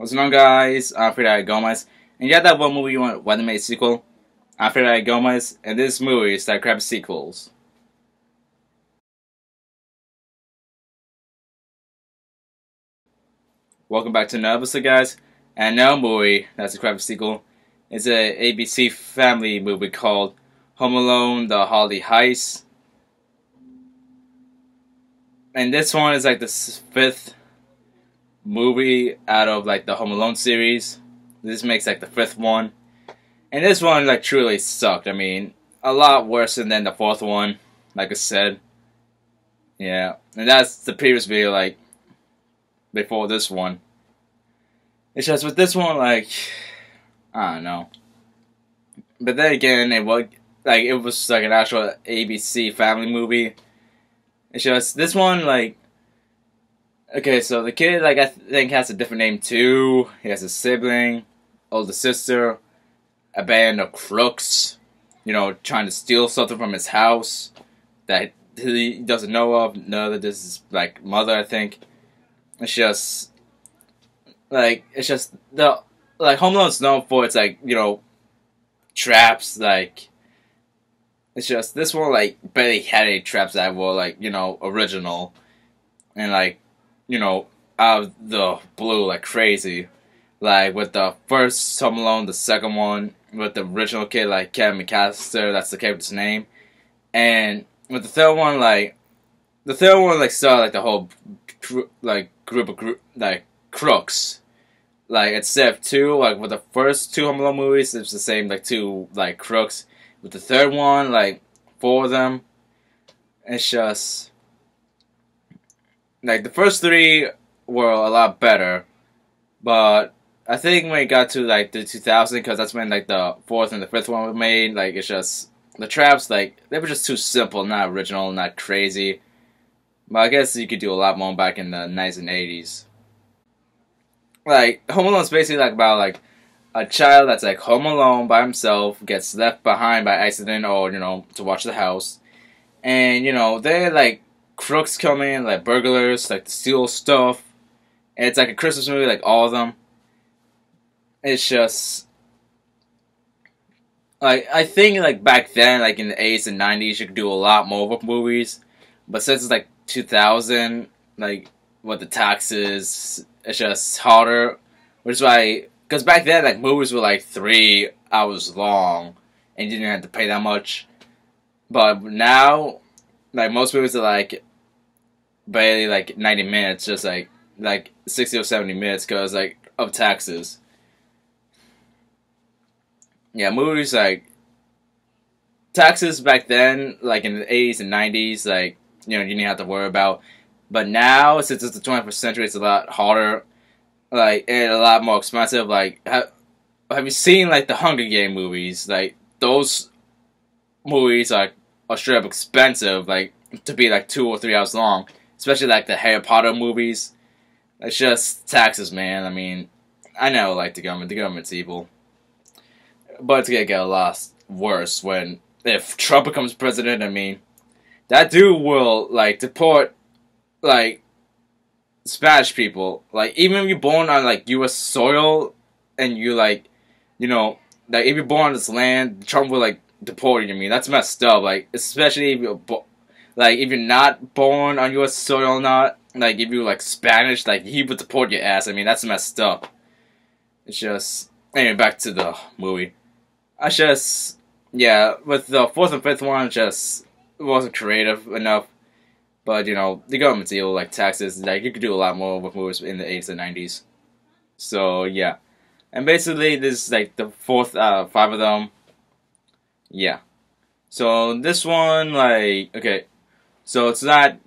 What's going on, guys? I'm Franky Gomez, and you got that one movie you want to make a sequel? I'm Franky Gomez, and this movie is Darkcried sequels. Welcome back to another episode, guys. And now movie that's a crap sequel. It's a ABC family movie called Home Alone: The Holiday Heist. And this one is like the fifth movie out of like the Home Alone series. This makes like the fifth one. And this one like truly sucked. I mean, a lot worse than the fourth one, like I said. Yeah. And that's the previous video, like before this one. It's just with this one, like, I don't know. But then again, it was like an actual ABC family movie. It's just this one, like, okay, so the kid, like, I think has a different name too. He has a sibling, older sister, a band of crooks, you know, trying to steal something from his house that he doesn't know of. No, that this is like mother, I think. It's just the Home Alone's known for its like, you know, traps. Like, it's just this one like barely had any traps that were like, you know, original and like, you know, out of the blue like crazy. Like with the first Home Alone, the second one with the original kid like Kevin McAllister, that's the character's name, and with the third one like started like the whole group of crooks. Like instead of two, like with the first two Home Alone movies, it's the same like two like crooks. With the third one, like four of them. It's just like the first three were a lot better, but I think when it got to like the 2000, because that's when like the fourth and the fifth one were made. Like it's just the traps, like they were just too simple, not original, not crazy. But I guess you could do a lot more back in the 90s and 80s. Like, Home Alone's basically like about like a child that's like home alone by himself, gets left behind by accident or, you know, to watch the house. And, you know, they're like crooks come in, like burglars, like to steal stuff. And it's like a Christmas movie, like all of them. It's just like, I think like back then, like in the 80s and 90s, you could do a lot more with movies. But since it's like 2000, like with the taxes, it's just harder, which is why, because back then, like, movies were, like, 3 hours long, and you didn't have to pay that much, but now, like, most movies are, like, barely, like, 90 minutes, just, like 60 or 70 minutes, because, like, of taxes. Yeah, movies, like, taxes back then, like, in the 80s and 90s, like, you know, you didn't have to worry about. But now, since it's the 21st century, it's a lot harder, like, and a lot more expensive. Like, have you seen, like, the Hunger Games movies? Like, those movies are straight up expensive, like, to be, like, 2 or 3 hours long. Especially, like, the Harry Potter movies. It's just taxes, man. I mean, I know, like, the government's evil. But it's gonna get a lot worse if Trump becomes president. I mean, that dude will, like, deport, like, Spanish people. Like, even if you're born on, like, U.S. soil, and you, like, you know, like, if you're born on this land, Trump will, like, deport you. I mean, that's messed up. Like, especially if you're, if you're not born on U.S. soil or not, like, if you're, like, Spanish, like, he would deport your ass. I mean, that's messed up. It's just, anyway, back to the movie. Yeah, with the fourth and fifth one, it wasn't creative enough. But, you know, the government's evil, like taxes, like, you could do a lot more with movies in the 80s and 90s. So, yeah. And basically, this is, like, the fourth out of 5 of them. Yeah. So, this one, like, okay. So, it's not